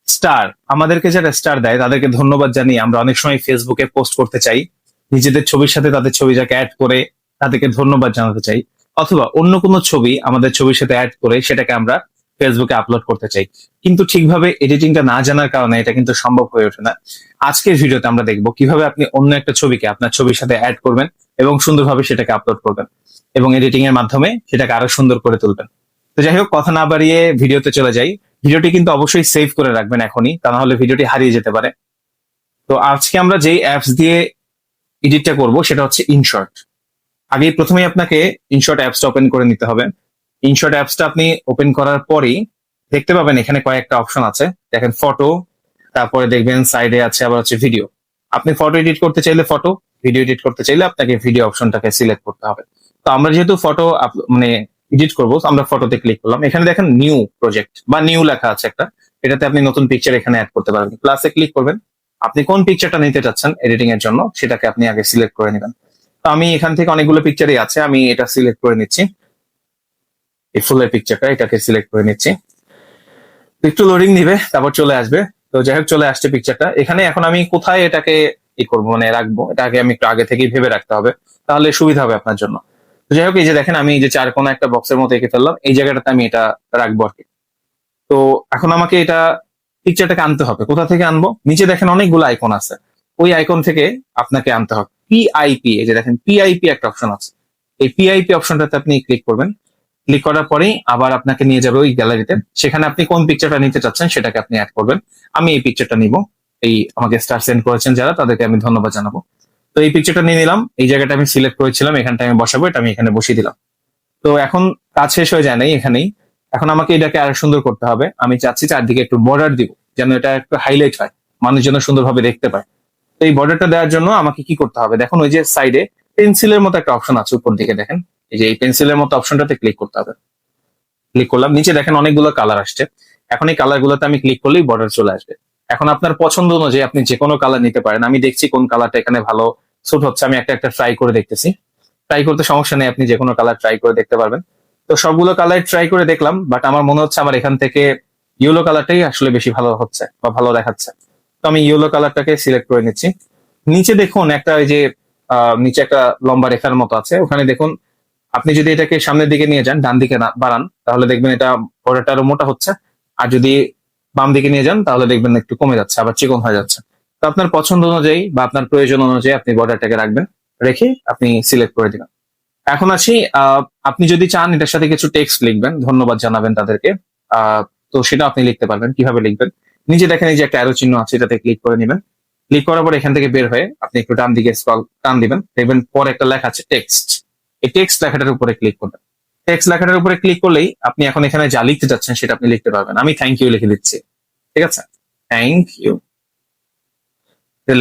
Star, আমাদেরকে যারা star দেয় তাদেরকে ধন্যবাদ জানিয়ে আমরা অনেক সময় ফেসবুকে পোস্ট করতে চাই, নিজেদের ছবির সাথে তাদের ছবিটাকে অ্যাড করে তাদেরকে ধন্যবাদ জানাতে চাই, অথবা অন্য কোনো ছবি আমাদের ছবির সাথে অ্যাড করে সেটাকে আমরা ফেসবুকে আপলোড করতে চাই। কিন্তু ঠিকভাবে এডিটিংটা না জানার কারণে এটা কিন্তু সম্ভব হয়ে ওঠে না। আজকের ভিডিওতে আমরা দেখবো কিভাবে আপনি অন্য একটা ছবিকে আপনার ছবির সাথে অ্যাড করবেন এবং সুন্দরভাবে সেটাকে আপলোড করবেন এবং এডিটিং এর মাধ্যমে সেটাকে আরো সুন্দর করে তুলবেন। তো যাই হোক, কথা না বাড়িয়ে ভিডিওতে চলে যাই। ভিডিওটি কিন্তু অবশ্যই সেভ করে রাখবেন এখনই, তা না হলে ভিডিওটি হারিয়ে যেতে পারে। তো আজকে আমরা যেই অ্যাপস দিয়ে এডিটটা করব সেটা হচ্ছে ইনশর্ট। আগে প্রথমেই আপনাকে ইনশর্ট অ্যাপসটা ওপেন করে নিতে হবে। ইনশর্ট অ্যাপসটা আপনি ওপেন করার পরেই দেখতে পাবেন এখানে কয়েকটা অপশন আছে। দেখেন ফটো, তারপরে দেখবেন সাইডে আছে আবার হচ্ছে ভিডিও। আপনি ফটো এডিট করতে চাইলে ফটো, ভিডিও এডিট করতে চাইলে আপনাকে ভিডিও অপশনটাকে সিলেক্ট করতে হবে। তো আমরা যেহেতু ফটো মানে এডিট করবো, আমরা ফটোতে ক্লিক করলাম। এখানে দেখেন নিউ প্রজেক্ট বা নিউ লেখা আছে একটা, এটাতে আপনি নতুন পিকচার এখানে অ্যাড করতে পারবেন। প্লাসে ক্লিক করবেন, আপনি কোন পিকচারটা নিতে চাচ্ছেন এডিটিং এর জন্য সেটাকে আপনি আগে সিলেক্ট করে নেবেন। তো আমি এখান থেকে অনেকগুলো পিকচারই আছে, আমি এটা সিলেক্ট করে নিচ্ছি। এই ফুলের পিকচারটা, এটাকে সিলেক্ট করে নিচ্ছি। একটু লোডিং নিবে, তারপর চলে আসবে। তো যাই হোক, চলে আসছে পিকচারটা। এখানে এখন আমি কোথায় এটাকে করবো, মানে রাখবো, এটাকে আমি একটু আগে থেকেই ভেবে রাখতে হবে, তাহলে সুবিধা হবে আপনার জন্য। তো যাই হোক, এই যে দেখেন আমি এই যে চার কোণা একটা বক্সের মতো এঁকে ফেললাম, এই জায়গাটাতে আমি এটা রাখবো আর কি। তো এখন আমাকে এটা পিকচারটাকে আনতে হবে। কোথা থেকে আনবো? নিচে দেখেন অনেকগুলো আইকন আছে, ওই আইকন থেকে আপনাকে আনতে হবে পিআইপি। এই যে দেখেন পিআইপি একটা অপশন আছে, এই পিআইপি অপশনটাতে আপনি ক্লিক করবেন। ক্লিক করার পরেই আবার আপনাকে নিয়ে যাবে ওই গ্যালারিতে, সেখানে আপনি কোন পিকচারটা নিতে চাচ্ছেন সেটাকে আপনি অ্যাড করবেন। আমি এই পিকচারটা নিব। এই আমাকে স্টার সেন্ড করেছেন যারা, তাদেরকে আমি ধন্যবাদ জানাবো। তো এই পিকচারটা নিয়ে নিলাম, এই জায়গাটা আমি সিলেক্ট করেছিলাম, এখানটা আমি বসাবো, এটা আমি এখানে বসিয়ে দিলাম। তো এখন কাজ শেষ হয়ে যায় নাই এখানেই। এখন আমাকে এটাকে আরো সুন্দর করতে হবে। আমি চাচ্ছি চারদিকে একটু বর্ডার দিব, যেন এটা একটু হাইলাইট হয়, মানুষ যেন সুন্দরভাবে দেখতে পায়। তো এই বর্ডারটা দেওয়ার জন্য আমাকে কি করতে হবে? দেখুন ওই যে সাইডে পেন্সিলের মতো একটা অপশন আছে উপর দিকে, দেখেন এই যে এই পেন্সিলের মতো অপশনটাতে ক্লিক করতে হবে। ক্লিক করলাম, নিচে দেখেন অনেকগুলো কালার আসছে। এখন এই কালার গুলোতে আমি ক্লিক করলেই বর্ডার চলে আসবে। এখন আপনার পছন্দ অনুযায়ী আপনি যে কোনো কালার নিতে পারেন। আমি দেখছি কোন কালারটা এখানে ভালো স্যুট হচ্ছে, আমি একটা একটা ট্রাই করে দেখতেছি। ট্রাই করতে সমস্যা নেই, আপনি যে কোনো কালার ট্রাই করে দেখতে পারবেন। তো সবগুলো কালার ট্রাই করে দেখলাম, বাট আমার মনে হচ্ছে আমার এখান থেকে ইয়েলো কালারটাই আসলে বেশি ভালো হচ্ছে বা ভালো দেখাচ্ছে। তো আমি ইয়েলো কালারটাকে সিলেক্ট করে নিচ্ছি। নিচে দেখুন একটা ওই যে নিচে একটা লম্বা রেখার মতো আছে, ওখানে দেখুন আপনি যদি এটাকে সামনের দিকে নিয়ে যান, ডান দিকে বাড়ান, তাহলে দেখবেন এটা বর্ডারটা আরো মোটা হচ্ছে। আর যদি বাম দিকে নিয়ে যান তাহলে দেখবেন একটু কমে যাচ্ছে, আবার চিকন হয়ে যাচ্ছে। তো আপনার পছন্দ অনুযায়ী বা আপনার প্রয়োজন অনুযায়ী আপনি বর্ডারটাকে রাখবেন, রেখে আপনি সিলেক্ট করে দিবেন। এখন আসি, আপনি যদি চান এটার সাথে কিছু টেক্সট লিখবেন, ধন্যবাদ জানাবেন তাদেরকে, তো সেটা আপনি লিখতে পারবেন। কিভাবে লিখবেন? নিচে দেখেন এই যে একটা অ্যারো চিহ্ন আছে, এটাতে ক্লিক করে নেবেন। ক্লিক করার পর এখান থেকে বের হয়ে আপনি একটু ডান দিকে স্ক্রল টান দিবেন, দেখবেন পরে একটা লেখা আছে টেক্সট। এই টেক্সট লেখাটার উপরে ক্লিক করবেন। টেক্সট লেখাটার উপরে ক্লিক করলেই আপনি এখন এখানে যা লিখতে চাচ্ছেন সেটা আপনি লিখতে পারবেন। আমি থ্যাংক ইউ লিখে দিচ্ছি, ঠিক আছে? থ্যাংক ইউ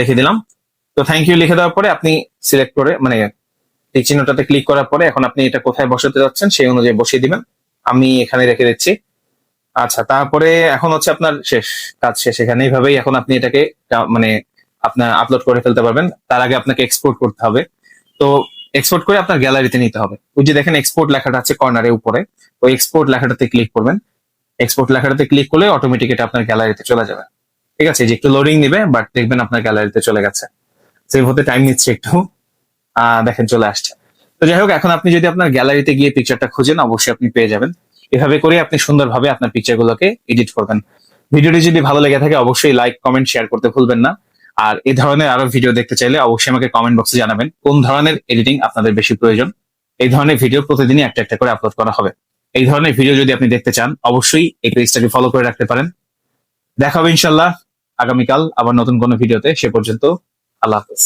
লিখে দিলাম। তো থ্যাংক ইউ লিখে দেওয়ার পরে আপনি সিলেক্ট করে, মানে এই চিহ্নটাতে ক্লিক করার পরে এখন আপনি এটা কোথায় বসাতে যাচ্ছেন সেই অনুযায়ী বসিয়ে দিবেন। আমি এখানে রেখে দিচ্ছি। আচ্ছা, তারপরে এখন হচ্ছে আপনার শেষ, কাজ শেষ এখানে। এইভাবেই এখন আপনি এটাকে মানে আপনার আপলোড করে ফেলতে পারবেন। তার আগে আপনাকে এক্সপোর্ট করতে হবে। তো এক্সপোর্ট করে আপনার গ্যালারিতে নিতে হবে। ওই যে দেখেন এক্সপোর্ট লেখাটা আছে কর্নারে উপরে, ওই এক্সপোর্ট লেখাটাতে ক্লিক করবেন। এক্সপোর্ট লেখাটাতে ক্লিক করলে অটোমেটিক এটা আপনার গ্যালারিতে চলে যাবে। ঠিক আছে, যে একটু লোডিং নিবে, বাট দেখবেন আপনার গ্যালারিতে চলে গেছে। সেভ হতে টাইম নিচ্ছে একটু। দেখেন চলে আসছে। তো যাই হোক, এখন আপনি যদি আপনার গ্যালারিতে গিয়ে পিকচারটা খুঁজেন অবশ্যই আপনি পেয়ে যাবেন। এভাবে করে আপনি সুন্দরভাবে আপনার পিকচার গুলোকে এডিট করবেন। ভিডিওটি যদি ভালো লেগে থাকে অবশ্যই লাইক, কমেন্ট, শেয়ার করতে ভুলবেন না। আর এই ধরনের আরো ভিডিও দেখতে চাইলে অবশ্যই আমাকে কমেন্ট বক্সে জানাবেন কোন ধরনের এডিটিং আপনাদের বেশি প্রয়োজন। এই ধরনের ভিডিও প্রতিদিনই একটা একটা করে আপলোড করা হবে। এই ধরনের ভিডিও যদি আপনি দেখতে চান অবশ্যই এই পেজটাকে ফলো করে রাখতে পারেন। দেখা হবে ইনশাল্লাহ আগামীকাল আবার নতুন কোনো ভিডিওতে। সে পর্যন্ত আল্লাহ হাফেজ।